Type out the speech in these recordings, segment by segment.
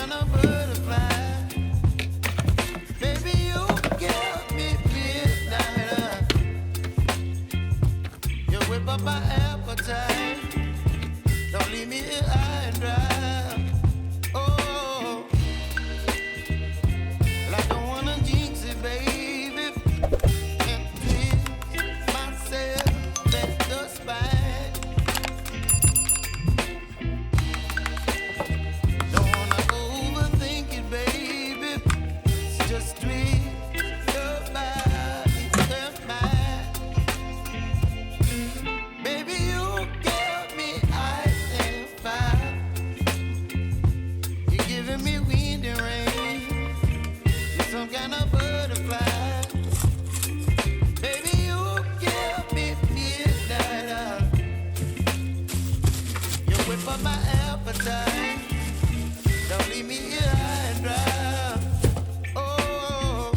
kind of butterfly. Baby, you give me midnight. You whip up my appetite. Don't leave me here high and dry. Oh, well, I don't wanna jinx it, baby. Can't twist myself at the spine. Don't wanna overthink it, baby. It's just twist your body and mine. Baby, you give me ice and fire. You're giving me wind and rain. You're some kind of butterfly. Baby, you give me midnight. You whip up my appetite. Don't leave me here high and dry. Oh,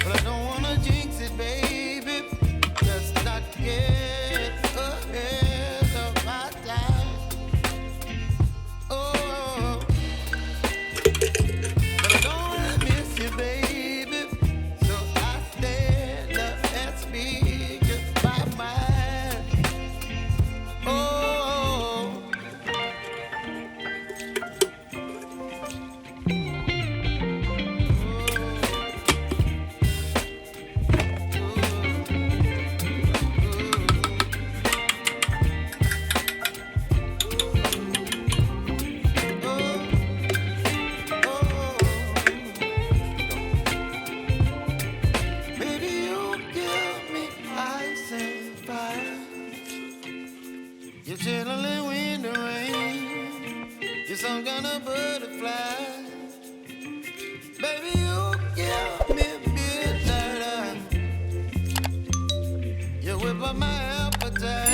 but I don't wanna jinx it, baby. Just not get ahead of my time. Oh, but I don't wanna miss you, baby. So I stand up and speak just my mind. Oh. Baby, you give me ice and fire. You're chilling wind and rain. You're some kind of butterfly. Baby, you give me midnight. You whip up my appetite.